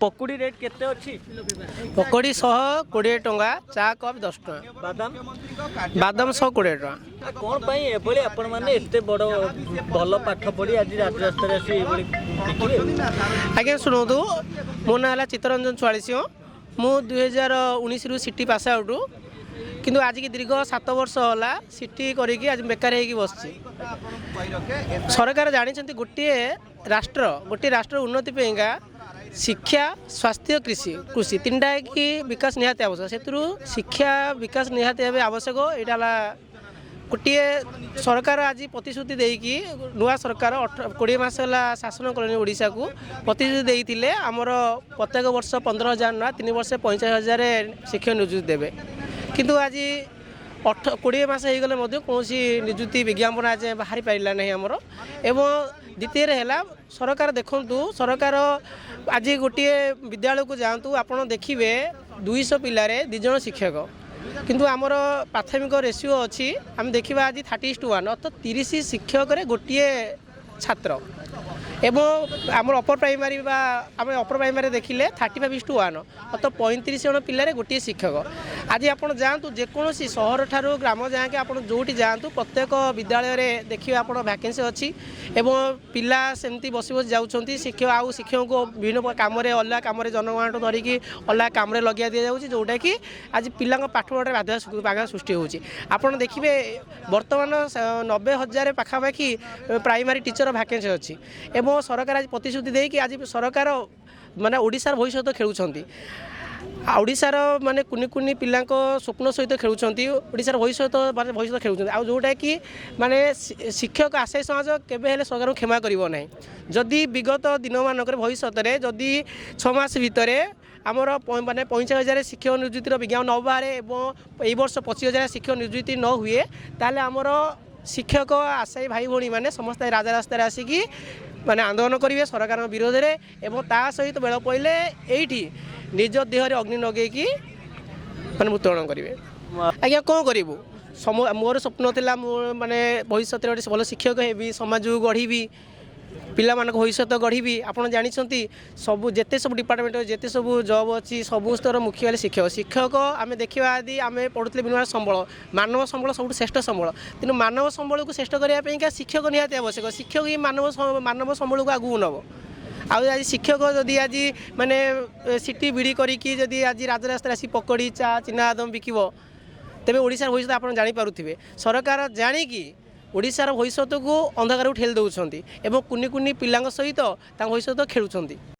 पकुड़ी rate केते अछि पकड़ी 120 टंका चा कप 10 टंका बादाम बादाम 120 टंका कोन पई एबोली आपण माने एते बड़ भल पाठ पढ़ी आज राजरास्ता रे आसी एबोली आज्ञा शुणु मो ना है चित्तरंजन 44 मु 2019 रु सिटी पास आउट किंतु आज की दीर्घ 7 वर्ष होला सिटी करिकी आज बेकार होगी बस सरकार जानी गोटे राष्ट्र उन्नति पेगा शिक्षा स्वास्थ्य कृषि कृषि तीनटा की विकास निहाती आवश्यक से शिक्षा विकास निहाती आवश्यक यहाँ गोटे सरकार आज प्रतिश्रुति देकी नुआ सरकार 20 मास शासन कले ओडिशा को प्रतिश्रुति देते आमर प्रत्येक वर्ष 15,000 ना 3 वर्ष 45,000 शिक्षक नियुक्ति देवे किंतु आज 20 मास हो गले कौन निजुक्ति विज्ञापन आज बाहरी पारा ना आमर एवं द्वितीय है सरकार देखु सरकार आज गोटे विद्यालय को जातु आपड़ देखिए 200 पिलारे 2 जन शिक्षक किंतु आमर प्राथमिक रेशियो अच्छी आम देखा आज 30:1 अर्थात 30 शिक्षक गोटे छात्र एवं आम अपर प्राइमरी आम अपर प्राइमरी देखिले 35:1 अर्थात 35 जन पिलारे गोटे शिक्षक आज आप जातु जेकोसी सहर ठारू ग्राम जाके आप जोटी जातु प्रत्येक विद्यालय में देखिए आप वैकेंसी अच्छी एवं पिला सेमती बस बस जाऊँच शिक्षक आउ शिक्षक को विभिन्न कम अलग कम जनगणना धरिकी अलग कम लगे दि जाऊँगी जोटा कि आज पिला पाठपढ़े बाधा सृष्टि होती आपड़ देखिए बर्तमान 90,000 पाखापाखि प्राइमरी टीचर वैकेंसी अच्छी एवं सरकार आज प्रतिश्रुति देकी आज सरकार माने ओडिशार भविष्य खेलुंट ओडिशार माने कुनि कुनि पिला स्वप्न सहित खेलुंट ओडिशार भविष्य खेलुंट आ जोटा कि माने शिक्षक आशय समाज केबे सरकार को क्षमा करिवो नै जदि विगत दिन मानक भविष्य में जदि 6 मास भितर आमर माने 45,000 शिक्षक नियुक्तिर विज्ञापन न बाहर एवं यही वर्ष 25,000 शिक्षक नियुक्ति न हुए ताले आमर शिक्षक आशायी भाई भौणी मैंने समस्त राजरास्तार आसिकी माने आंदोलन करेंगे सरकार विरोध में एवं ता सहित बेल पड़े ये निज देहर अग्नि लगे माने मृत्युवरण करेंगे आज्ञा कौन करूँ मोर स्वप्न था माने भविष्य गोटे भल शिक्षक हेबी समाज को गढ़ी पिला मानक भविष्य गढ़ी आपड़ जानते सब जिते सब डिपार्टमेंट जिते सब जॉब अच्छी सब स्तर मुख्य वाले शिक्षक शिक्षक आम देखा आदि आम पढ़ुले विभिन्न संबल मानव संबल सब श्रेष्ठ संबल तेणु मानव संबल को श्रेष्ठ करने शिक्षक निहाती आवश्यक शिक्षक ही मानव संबल को आगू नब आज शिक्षक जदि आज माने सिटी बिड़ी करी आज राजरास्ता आसी पकड़ी चा चिनाबादाम बिकब तेज ओडिशार भविष्य आप जानीपे सरकार जाणिकी ओडिशार भविष्य को अंधकार ठेली दौरान एवं कुनि कुनि पिला सहित भविष्य खेलुंट।